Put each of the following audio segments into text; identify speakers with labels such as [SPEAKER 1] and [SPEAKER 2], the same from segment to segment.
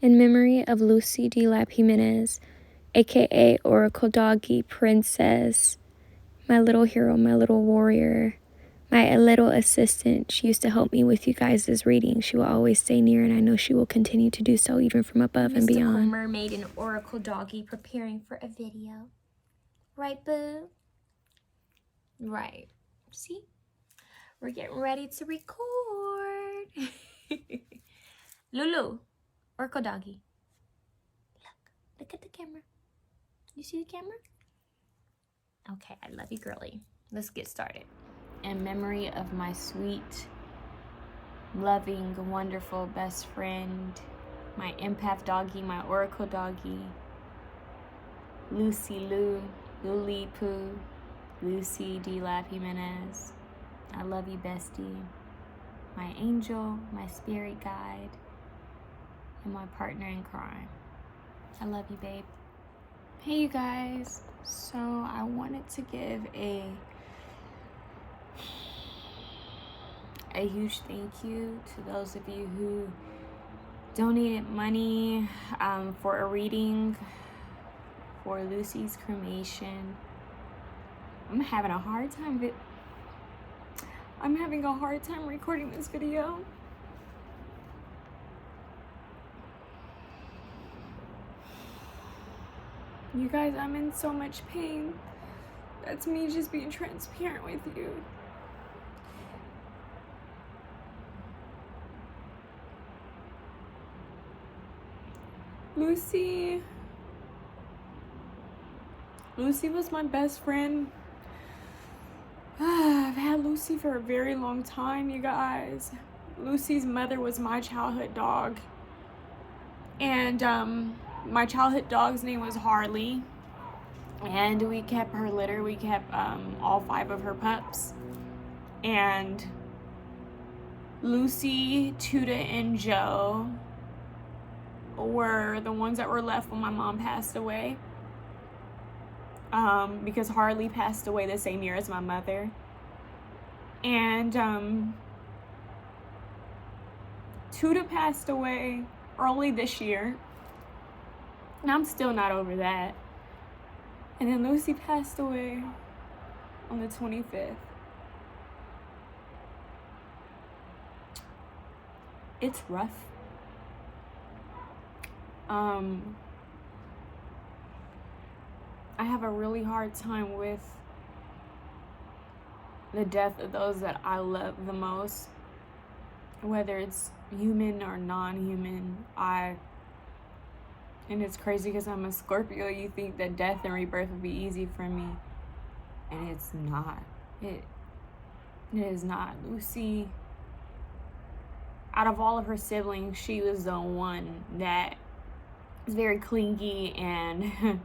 [SPEAKER 1] In memory of Lucy D. Lap Jimenez, aka Oracle Doggy Princess, my little hero, my little warrior, my little assistant. She used to help me with you guys' reading. She will always stay near, and I know she will continue to do so even from above and beyond.
[SPEAKER 2] Mystical mermaid and Oracle Doggy preparing for a video. Right, boo? Right. See? We're getting ready to record. Lulu, Oracle Doggy. Look at the camera. You see the camera? Okay, I love you, girly. Let's get started. In memory of my sweet, loving, wonderful best friend, my empath doggy, my Oracle Doggy, Lucy Lou, Luli Poo, Lucy D. Lap Jimenez. I love you, bestie. My angel, my spirit guide, and my partner in crime. I love you, babe. Hey, you guys. So I wanted to give a huge thank you to those of you who donated money for a reading for Lucy's cremation. I'm having a hard time recording this video. You guys, I'm in so much pain. That's me just being transparent with you. Lucy was my best friend. I've had Lucy for a very long time, you guys. Lucy's mother was my childhood dog. And my childhood dog's name was Harley. And we kept her litter. We kept all 5 of her pups. And Lucy, Tuda, and Joe were the ones that were left when my mom passed away. Because Harley passed away the same year as my mother. And Tuda passed away early this year. And I'm still not over that. And then Lucy passed away on the 25th. It's rough. I have a really hard time with the death of those that I love the most, whether it's human or non-human. And it's crazy because I'm a Scorpio. You think that death and rebirth would be easy for me, and it's not. It is not. Lucy, out of all of her siblings, she was the one that is very clingy, and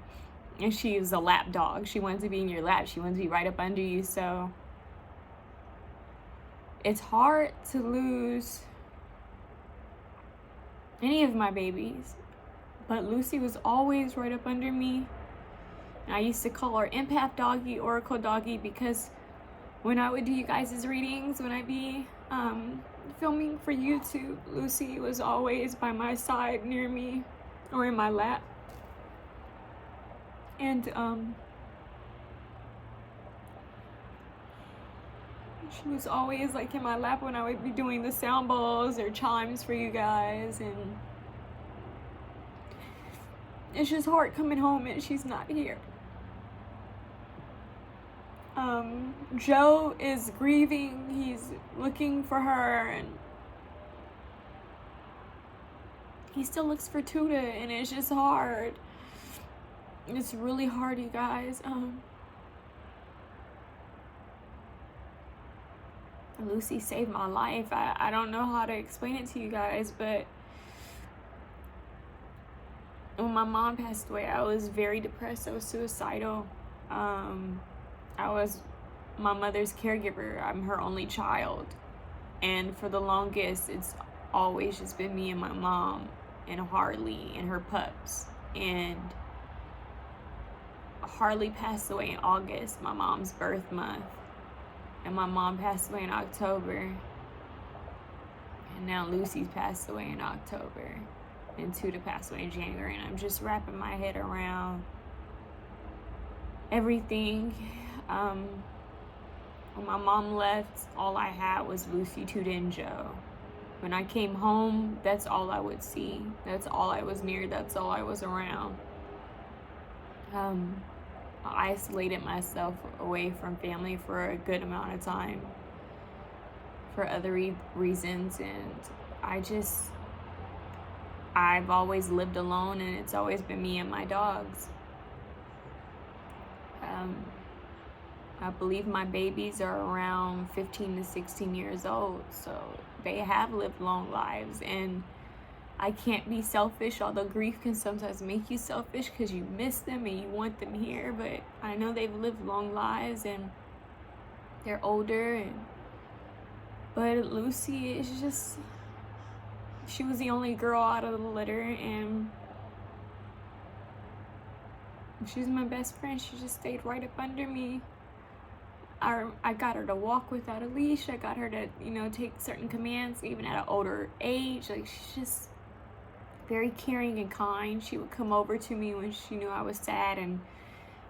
[SPEAKER 2] and she was a lap dog. She wanted to be in your lap. She wanted to be right up under you. So it's hard to lose any of my babies. But Lucy was always right up under me. And I used to call her empath doggy, Oracle Doggy, because when I would do you guys' readings, when I'd be filming for YouTube, Lucy was always by my side, near me, or in my lap. And she was always like in my lap when I would be doing the sound bowls or chimes for you guys. And it's just hard coming home and she's not here. Joe is grieving. He's looking for her, and he still looks for Tuda, and it's just hard. It's really hard, you guys. Lucy saved my life. I don't know how to explain it to you guys, but when my mom passed away, I was very depressed. I was suicidal. I was my mother's caregiver. I'm her only child. And for the longest, it's always just been me and my mom and Harley and her pups. And Harley passed away in August, my mom's birth month. And my mom passed away in October. And now Lucy's passed away in October. and Tuda passed away in January, and I'm just wrapping my head around everything. When my mom left, all I had was Lucy, Tuda, and Joe. When I came home, that's all I would see. That's all I was near. That's all I was around. I isolated myself away from family for a good amount of time for other reasons, and I've always lived alone, and it's always been me and my dogs. I believe my babies are around 15 to 16 years old, so they have lived long lives, and I can't be selfish, although grief can sometimes make you selfish because you miss them and you want them here, but I know they've lived long lives and they're older, but Lucy is just, she was the only girl out of the litter, and she's my best friend. She just stayed right up under me. I got her to walk without a leash. I got her to, take certain commands even at an older age. Like, she's just very caring and kind. She would come over to me when she knew I was sad and,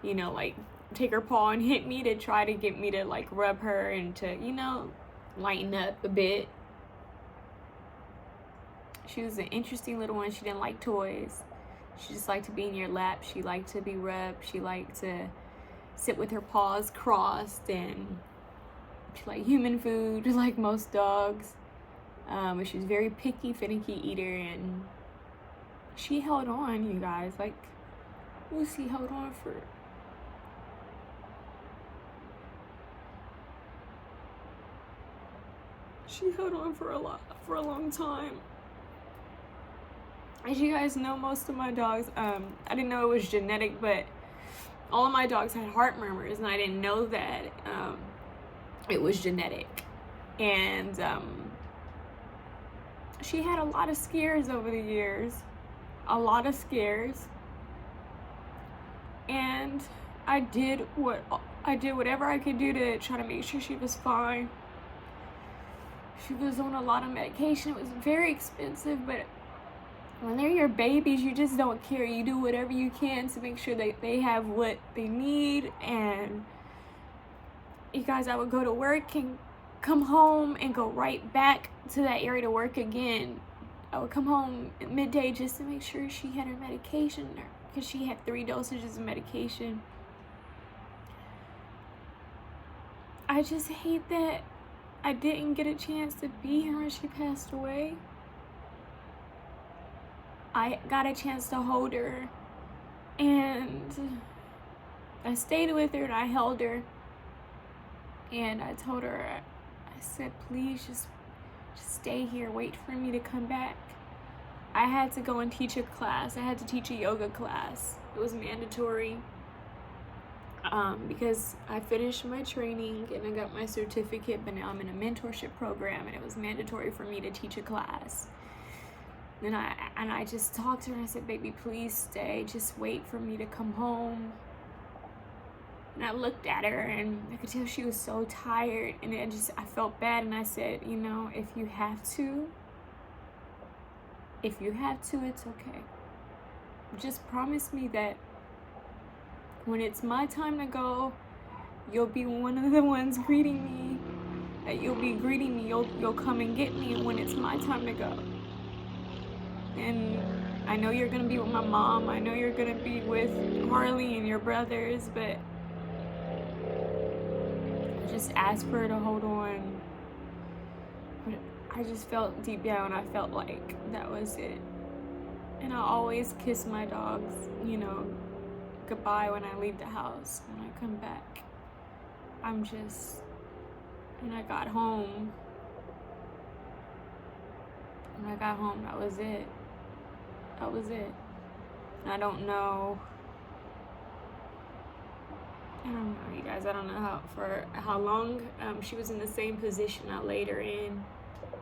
[SPEAKER 2] like, take her paw and hit me to try to get me to, like, rub her and to, lighten up a bit. She was an interesting little one. She didn't like toys. She just liked to be in your lap. She liked to be rubbed. She liked to sit with her paws crossed, and she liked human food like most dogs. But she was very picky, finicky eater, and she held on, you guys. Like, Lucy held on for a long time. As you guys know, most of my dogs, I didn't know it was genetic, but all of my dogs had heart murmurs, and I didn't know that it was genetic. And she had a lot of scares over the years, and I did whatever I could do to try to make sure she was fine. She was on a lot of medication. It was very expensive, but when they're your babies, you just don't care. You do whatever you can to make sure that they have what they need. And you guys, I would go to work and come home and go right back to that area to work again. I would come home at midday just to make sure she had her medication, because she had 3 dosages of medication. I just hate that I didn't get a chance to be here when she passed away. I got a chance to hold her, and I stayed with her and I held her, and I told her, I said, please just stay here, wait for me to come back. I had to go and teach a class. I had to teach a yoga class. It was mandatory because I finished my training and I got my certificate, but now I'm in a mentorship program, and it was mandatory for me to teach a class. And I just talked to her and I said, baby, please stay. Just wait for me to come home. And I looked at her and I could tell she was so tired, and I felt bad, and I said, if you have to, it's okay. Just promise me that when it's my time to go, you'll be one of the ones greeting me, that you'll be greeting me, you'll come and get me when it's my time to go. And I know you're gonna be with my mom, I know you're gonna be with Harley and your brothers, but I just asked for her to hold on. But I just felt deep down, I felt like that was it. And I always kiss my dogs, goodbye when I leave the house. When I come back, when I got home, that was it. I don't know, you guys. I don't know how long she was in the same position I laid her in.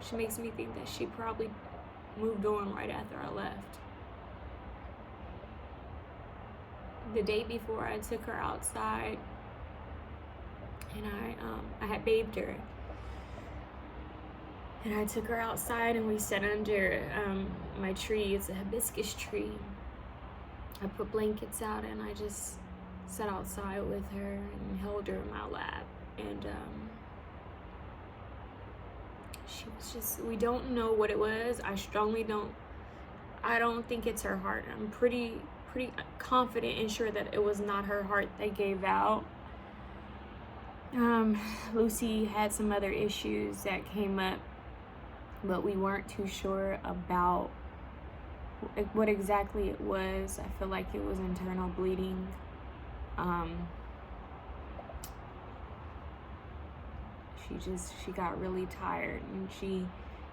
[SPEAKER 2] She makes me think that she probably moved on right after I left. The day before, I took her outside and I had bathed her. And I took her outside and we sat under my tree. It's a hibiscus tree. I put blankets out and I just sat outside with her and held her in my lap. And she was just, we don't know what it was. I don't think it's her heart. I'm pretty confident and sure that it was not her heart that gave out. Lucy had some other issues that came up, but we weren't too sure about what exactly it was. I feel like it was internal bleeding. She got really tired and she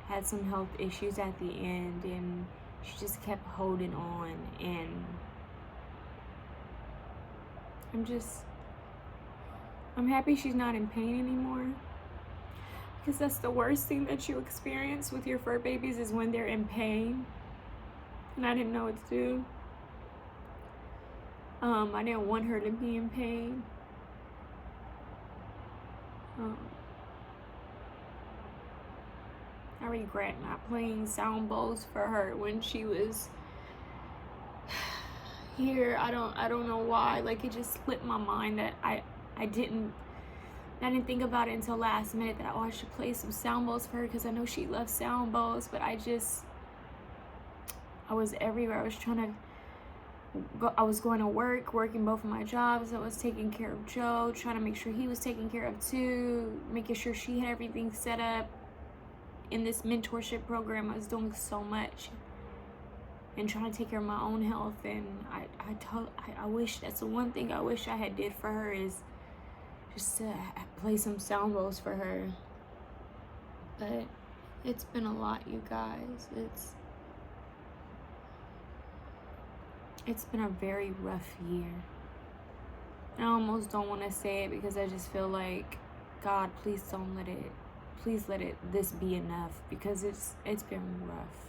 [SPEAKER 2] had some health issues at the end, and she just kept holding on. And I'm happy she's not in pain anymore, because that's the worst thing that you experience with your fur babies is when they're in pain. And I didn't know what to do. I didn't want her to be in pain. I regret not playing sound bowls for her when she was here. I don't know why. Like, it just slipped my mind that I didn't think about it until last minute that I should play some sound bowls for her, because I know she loves sound bowls. But I was everywhere. I was going to work, working both of my jobs. I was taking care of Joe, trying to make sure he was taken care of too, making sure she had everything set up. In this mentorship program, I was doing so much and trying to take care of my own health. And I wish, that's the one thing I wish I had did for her, is just to play some sound bowls for her. But it's been a lot, you guys. It's been a very rough year. I almost don't want to say it, because I just feel like, God, please let this be enough, because it's been rough.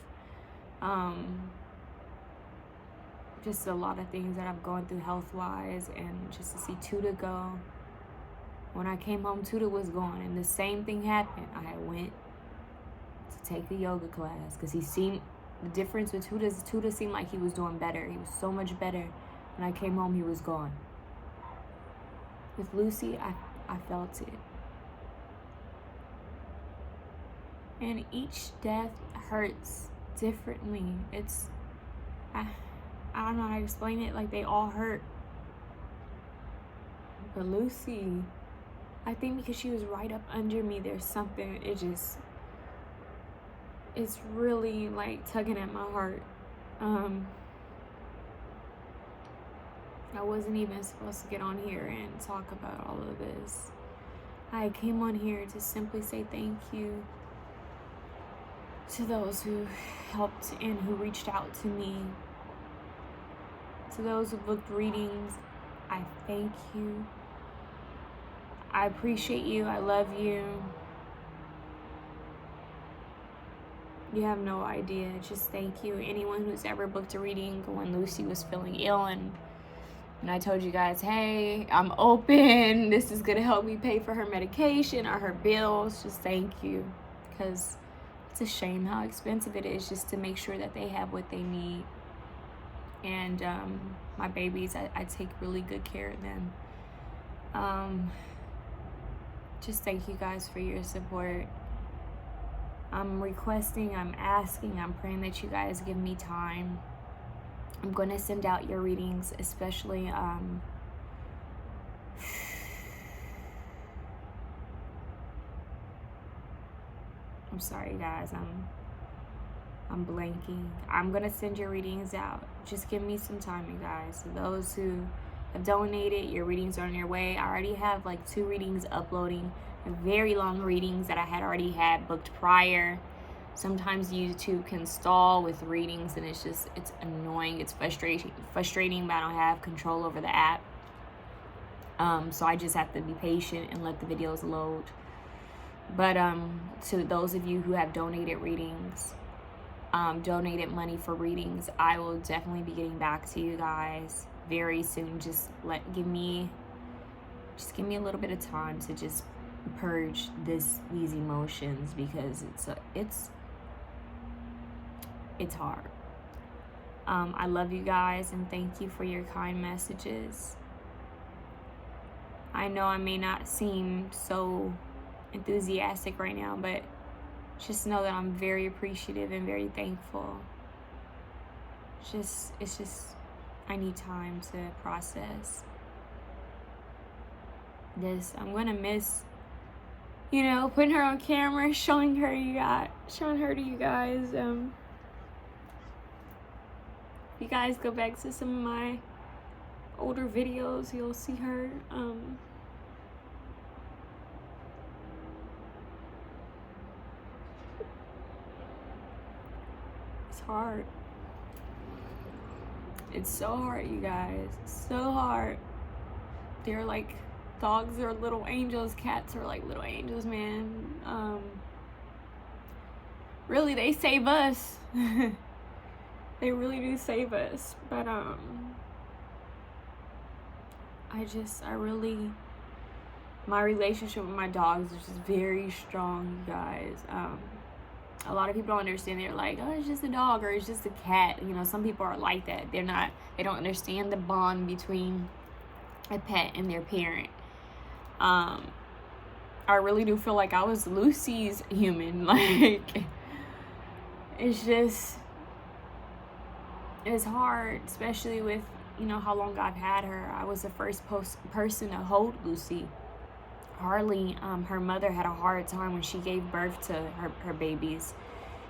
[SPEAKER 2] Just a lot of things that I've gone through health-wise, and just to see Tuda go. When I came home, Tuda was gone, and the same thing happened. I went to take a yoga class, because the difference with Tuda seemed like he was doing better. He was so much better. When I came home, he was gone. With Lucy, I felt it. And each death hurts differently. I don't know how to explain it. Like, they all hurt. But Lucy, I think because she was right up under me, there's something, it's really like tugging at my heart. I wasn't even supposed to get on here and talk about all of this. I came on here to simply say thank you to those who helped and who reached out to me. To those who booked readings, I thank you. I appreciate you. I love you. You have no idea. Just thank you. Anyone who's ever booked a reading when Lucy was feeling ill, and I told you guys, hey, I'm open. This is going to help me pay for her medication or her bills. Just thank you. Because it's a shame how expensive it is just to make sure that they have what they need. And my babies, I take really good care of them. Just thank you guys for your support. I'm requesting, I'm asking, I'm praying that you guys give me time. I'm going to send out your readings, especially I'm sorry guys, I'm blanking. I'm going to send your readings out. Just give me some time, you guys. So those who have donated, your readings are on your way. I already have like 2 readings uploading, very long readings that I had already had booked prior. Sometimes YouTube can stall with readings, and it's annoying. It's frustrating, but I don't have control over the app. So I just have to be patient and let the videos load. But to those of you who have donated readings, donated money for readings, I will definitely be getting back to you guys very soon. Just give me a little bit of time to just purge these emotions, because it's hard. I love you guys, and thank you for your kind messages. I know I may not seem so enthusiastic right now, but just know that I'm very appreciative and very thankful. It's just I need time to process this. I'm gonna miss, putting her on camera, showing her to you guys. If you guys go back to some of my older videos, you'll see her. It's hard. It's so hard, you guys. It's so hard. They're like, dogs are little angels, cats are like little angels, man. Really, they save us. They really do save us. But my relationship with my dogs is just very strong, you guys. A lot of people don't understand. They're like, oh, it's just a dog or it's just a cat. Some people are like that. They don't understand the bond between a pet and their parent. I really do feel like I was Lucy's human. Like, it's hard, especially with, how long I've had her. I was the first person to hold Lucy. Harley, her mother had a hard time when she gave birth to her babies.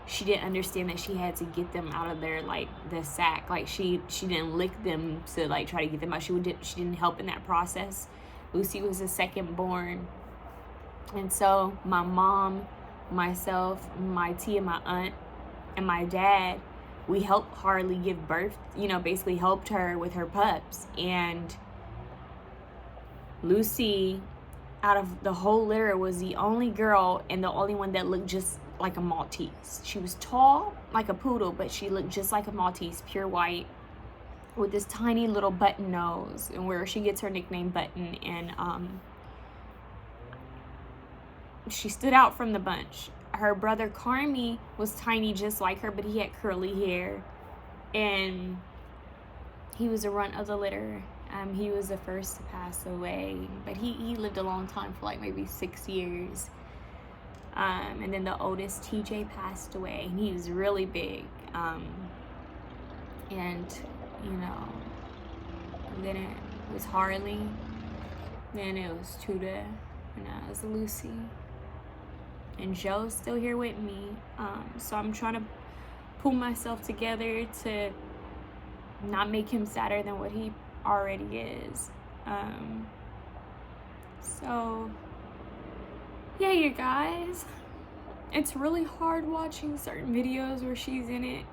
[SPEAKER 2] She didn't understand that she had to get them out of their, like, the sack. Like, she didn't lick them to, like, try to get them out. She didn't help in that process. Lucy was the second born. And so my mom, myself, my tia, my aunt, and my dad, we helped Harley give birth, basically helped her with her pups. And Lucy, out of the whole litter, was the only girl and the only one that looked just like a Maltese. She was tall like a poodle, but she looked just like a Maltese, pure white, with this tiny little button nose, and where she gets her nickname Button. And she stood out from the bunch. Her brother Carmi was tiny just like her, but he had curly hair, and he was a runt of the litter. He was the first to pass away, but he lived a long time, for like maybe 6 years. And then the oldest, TJ, passed away, and he was really big. And then it was Harley, then it was Tuda, and now it's Lucy. And Joe's still here with me. So I'm trying to pull myself together to not make him sadder than what he already is. So yeah, you guys, it's really hard watching certain videos where she's in it.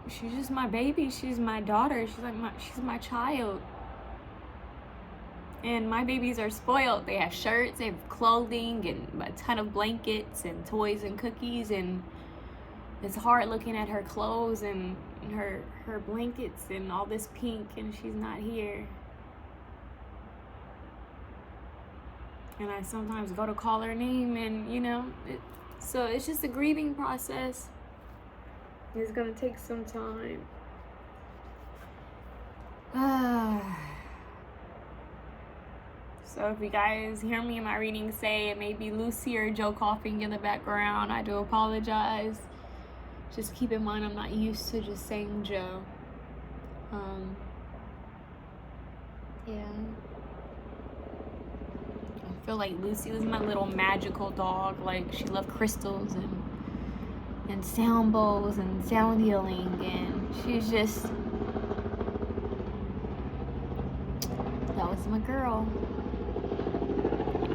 [SPEAKER 2] She's just my baby. She's my daughter. She's my child. And my babies are spoiled. They have shirts, they have clothing, and a ton of blankets and toys and cookies. And it's hard looking at her clothes and her blankets and all this pink, and she's not here. And I sometimes go to call her name, and so it's just a grieving process. It's gonna take some time. So if you guys hear me in my reading say it may be Lucy or Joe coughing in the background, I do apologize. Just keep in mind I'm not used to just saying Joe. Yeah. I feel like Lucy was my little magical dog. Like, she loved crystals and sound bowls and sound healing, and she's just, that was my girl.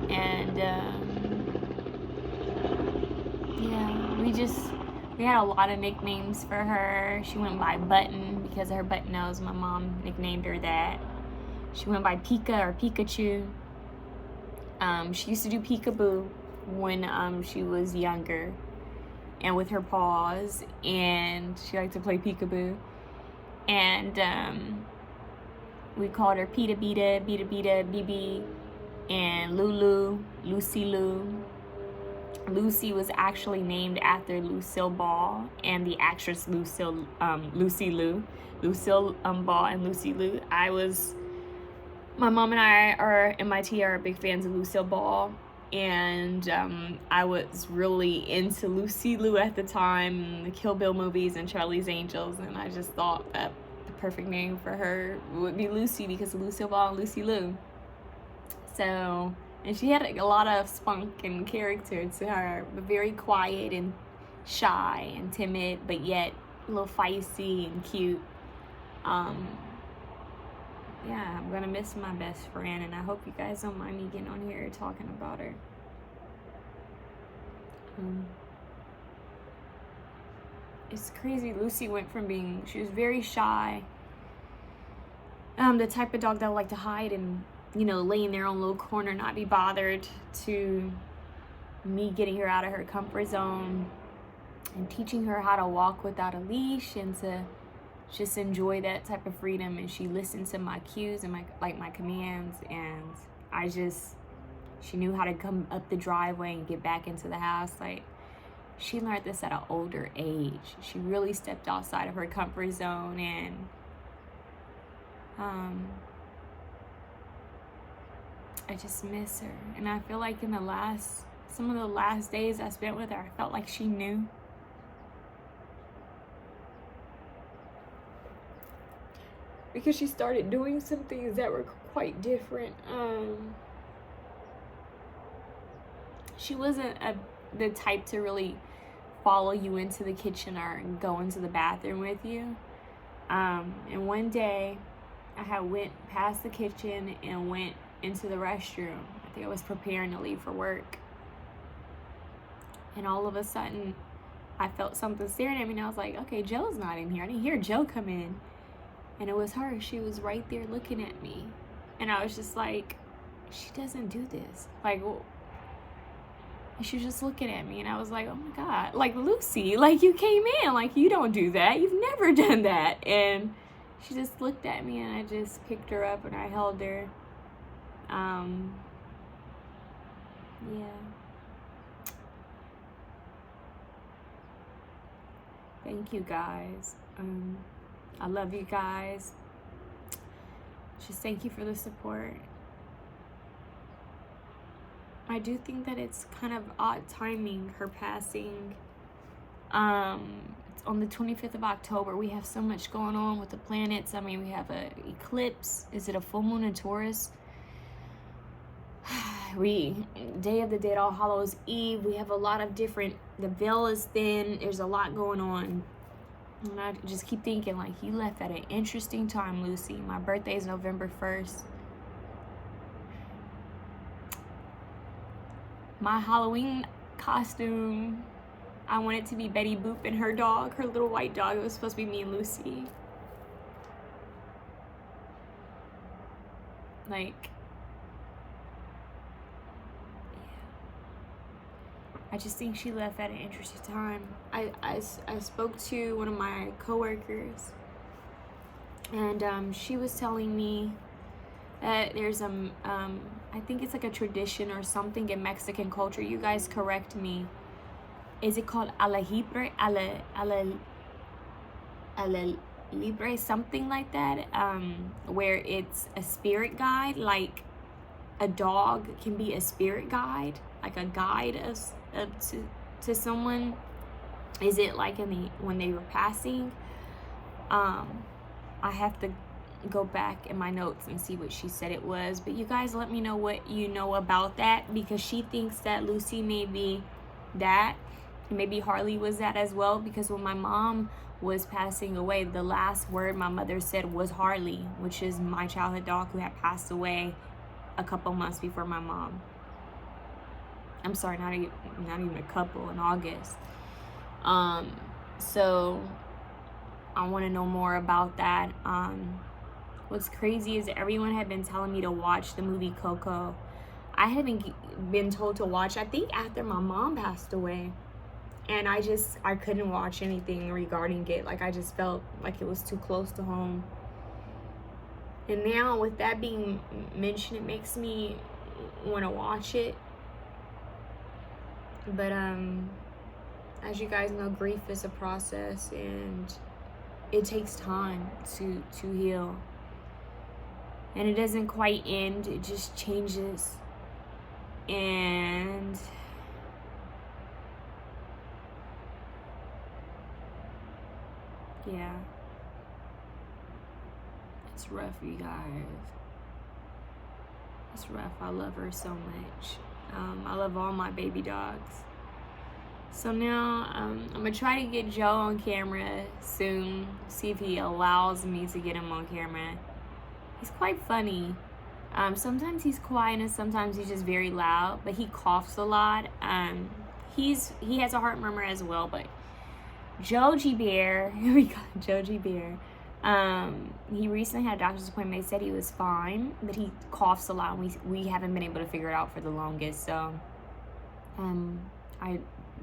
[SPEAKER 2] And yeah, we had a lot of nicknames for her. She went by Button because of her button nose. My mom nicknamed her that. She went by Pika or Pikachu. She used to do peekaboo when she was younger, and with her paws, and she liked to play peekaboo. And we called her Pita Beta, Beta Beta, BB, And Lucy Liu. Lucy was actually named after Lucille Ball and the actress Lucy Liu. Lucille Ball and Lucy Liu. My mom and I are MIT are big fans of Lucille Ball, and I was really into Lucy Liu at the time, the Kill Bill movies and Charlie's Angels, and I just thought that the perfect name for her would be Lucy because of Lucille Ball and Lucy Liu. So, and she had a lot of spunk and character to her, but very quiet and shy and timid, but yet a little feisty and cute. Yeah, I'm gonna miss my best friend, and I hope you guys don't mind me getting on here talking about her. It's crazy. Lucy went from she was very shy, the type of dog that would like to hide and, lay in their own little corner, not be bothered, to me getting her out of her comfort zone and teaching her how to walk without a leash and to just enjoy that type of freedom. And she listened to my cues and my commands, and she knew how to come up the driveway and get back into the house. Like, she learned this at an older age. She really stepped outside of her comfort zone, and I just miss her. And I feel like in some of the last days I spent with her, I felt like she knew. Because she started doing some things that were quite different. She wasn't the type to really follow you into the kitchen or go into the bathroom with you. And one day, I had went past the kitchen and went into the restroom. I think I was preparing to leave for work. And all of a sudden, I felt something staring at me, and I was like, okay, Joe's not in here. I didn't hear Joe come in. And it was her. She was right there looking at me. And I was just like, she doesn't do this. Like, well, she was just looking at me, and I was like, oh my God, like, Lucy, like, you came in, like, you don't do that. You've never done that. And she just looked at me, and I just picked her up and I held her. Yeah. Thank you guys. I love you guys. Just thank you for the support. I do think that it's kind of odd timing, her passing. It's on the 25th of October. We have so much going on with the planets. I mean, we have an eclipse. Is it a full moon in Taurus? Day of the Dead, All Hallows Eve. We have a lot of different, the veil is thin. There's a lot going on. And I just keep thinking, like, you left at an interesting time, Lucy. My birthday is November 1st. My Halloween costume, I wanted to be Betty Boop and her dog, her little white dog. It was supposed to be me and Lucy. Like, I just think she left at an interesting time. I spoke to one of my coworkers, and she was telling me that there's I think it's like a tradition or something in Mexican culture. You guys correct me. Is it called Alajibre? Libre, something like that, where it's a spirit guide, like a dog can be a spirit guide, like a guide to someone. Is it like when they were passing? I have to go back in my notes and see what she said it was, but you guys let me know what you know about that, because she thinks that Lucy may be that, and maybe Harley was that as well, because when my mom was passing away, the last word my mother said was Harley, which is my childhood dog who had passed away a couple months before my mom. I'm sorry, not even a couple, in August. So I want to know more about that. What's crazy is everyone had been telling me to watch the movie Coco. I hadn't been told to watch, I think, after my mom passed away. And I couldn't watch anything regarding it. Like, I just felt like it was too close to home. And now with that being mentioned, it makes me want to watch it. But as you guys know, grief is a process, and it takes time to heal. And it doesn't quite end, it just changes. And yeah, it's rough, you guys. It's rough. I love her so much. I love all my baby dogs. So now I'm gonna try to get Joe on camera soon, see if he allows me to get him on camera. He's quite funny. Sometimes he's quiet and sometimes he's just very loud, but he coughs a lot. He has a heart murmur as well, but Joji Bear, here we go, Joji Bear. He recently had a doctor's appointment. They said he was fine, but he coughs a lot, and we haven't been able to figure it out for the longest. So I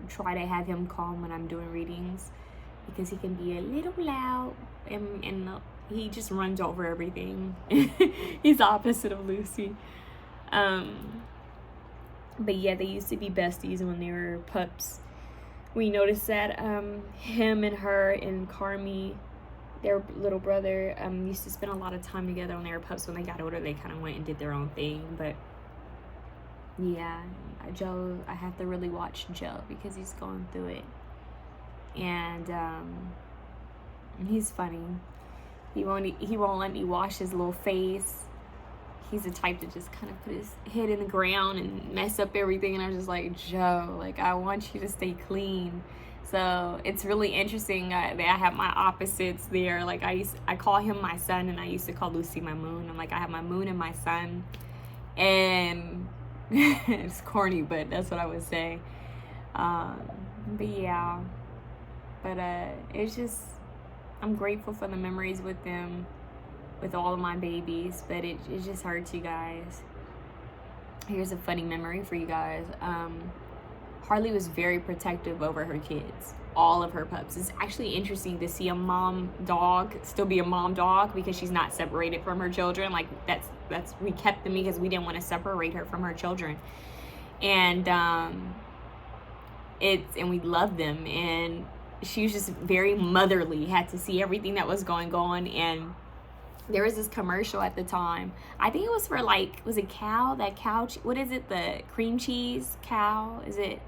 [SPEAKER 2] try to have him calm when I'm doing readings, because he can be a little loud, and he just runs over everything. He's the opposite of Lucy. But yeah, they used to be besties when they were pups. We noticed that him and her and Carmi, their little brother, used to spend a lot of time together when they were pups. When they got older, they kind of went and did their own thing. But yeah, Joe, I have to really watch Joe because he's going through it. And he's funny. He won't let me wash his little face. He's the type to just kind of put his head in the ground and mess up everything. And I'm just like, Joe, like, I want you to stay clean. So it's really interesting that I have my opposites there. Like I call him my sun, and I used to call Lucy my moon. I'm like, I have my moon and my sun. And it's corny, but that's what I would say. But yeah. But it's just, I'm grateful for the memories with them, with all of my babies, but it just hurts, you guys. Here's a funny memory for you guys. Harley was very protective over her kids, all of her pups. It's actually interesting to see a mom dog still be a mom dog because she's not separated from her children. Like that's we kept them because we didn't want to separate her from her children. And and we loved them, and she was just very motherly, had to see everything that was going on. And there was this commercial at the time. I think it was for like, was it cow? That cow, what is it? The cream cheese cow? Is it?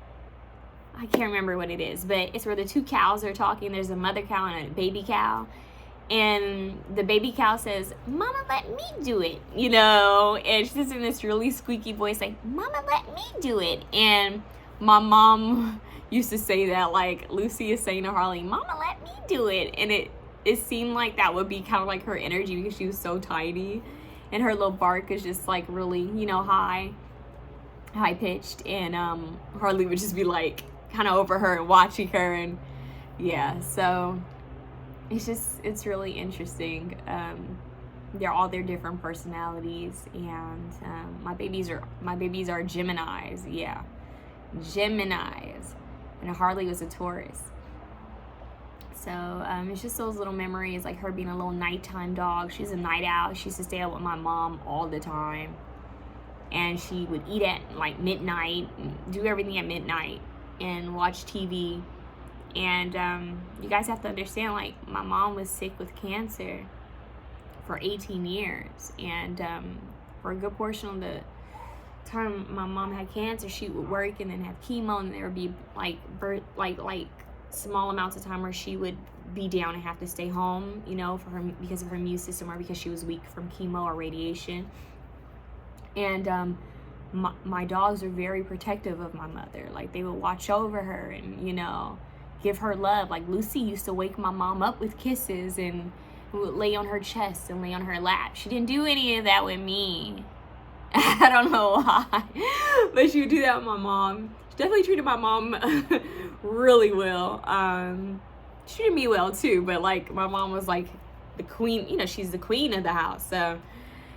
[SPEAKER 2] I can't remember what it is, but it's where the two cows are talking. There's a mother cow and a baby cow. And the baby cow says, Mama, let me do it, you know? And she's just in this really squeaky voice, like, Mama, let me do it. And my mom used to say that, like, Lucy is saying to Harley, Mama, let me do it. And it seemed like that would be kind of like her energy because she was so tiny. And her little bark is just, like, really, you know, high-pitched. And Harley would just be, like, kind of over her and watching her. And, yeah, so it's really interesting. They're all their different personalities. And my babies are Geminis. Yeah, Geminis. And Harley was a Taurus. So it's just those little memories, like her being a little nighttime dog. She's a night owl. She used to stay out with my mom all the time. And she would eat at like midnight, do everything at midnight, and watch TV. And you guys have to understand, like, my mom was sick with cancer for 18 years. And for a good portion of the time my mom had cancer, she would work and then have chemo, and there would be like small amounts of time where she would be down and have to stay home, you know, for her, because of her immune system or because she was weak from chemo or radiation. And my dogs were very protective of my mother. Like, they would watch over her and, you know, give her love. Like, Lucy used to wake my mom up with kisses and would lay on her chest and lay on her lap. She didn't do any of that with me. I don't know why, but she would do that with my mom. She definitely treated my mom really well. She treated me well too, but like, my mom was like the queen, you know, she's the queen of the house. So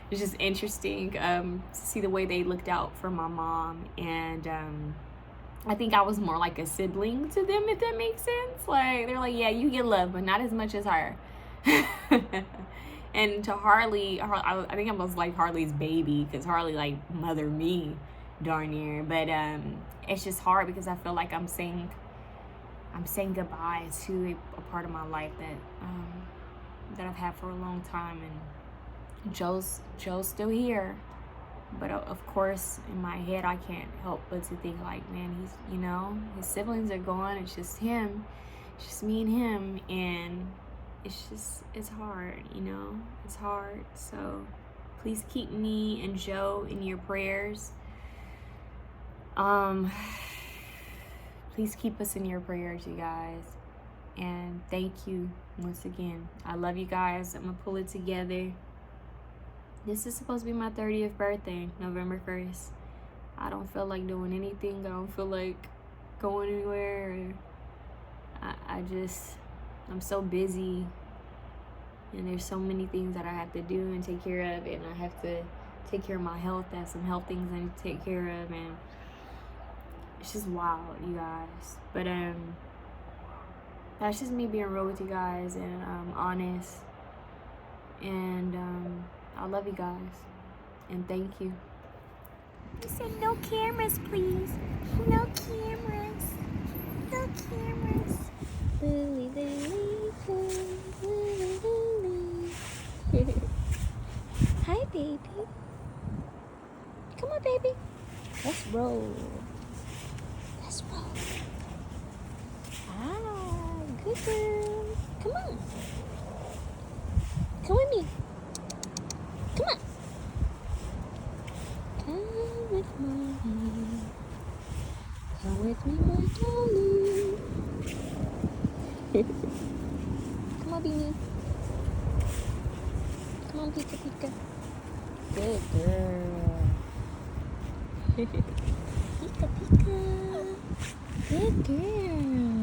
[SPEAKER 2] it's just interesting to see the way they looked out for my mom. And I think I was more like a sibling to them, if that makes sense. Like, they're like, yeah, you get love, but not as much as her. And to Harley, I think I was like Harley's baby because Harley like mothered me darn near. But it's just hard because I feel like I'm saying goodbye to a part of my life that I've had for a long time. And Joe's still here, but of course in my head I can't help but to think like, man, he's, you know, his siblings are gone. It's just him. It's just me and him, and it's hard, you know, it's hard. So please keep me and Joe in your prayers. Please keep us in your prayers, you guys. And thank you once again. I love you guys. I'm gonna pull it together. This is supposed to be my 30th birthday, November 1st. I don't feel like doing anything. I don't feel like going anywhere. I'm so busy, and there's so many things that I have to do and take care of, and I have to take care of my health. There's some health things I need to take care of, and it's just wild, you guys. But that's just me being real with you guys, and honest, and I love you guys, and thank you.
[SPEAKER 1] You said no cameras, please. No cameras. No cameras. Lily, Lily, Lily, Lily. Hi, baby. Come on, baby. Let's roll. Let's roll. Ah, good girl. Come on. Come with me. Come on. Come with me. Come with me, my darling. Come on, Beanie. Come on, Pika Pika. Good girl. Pika Pika. Good girl.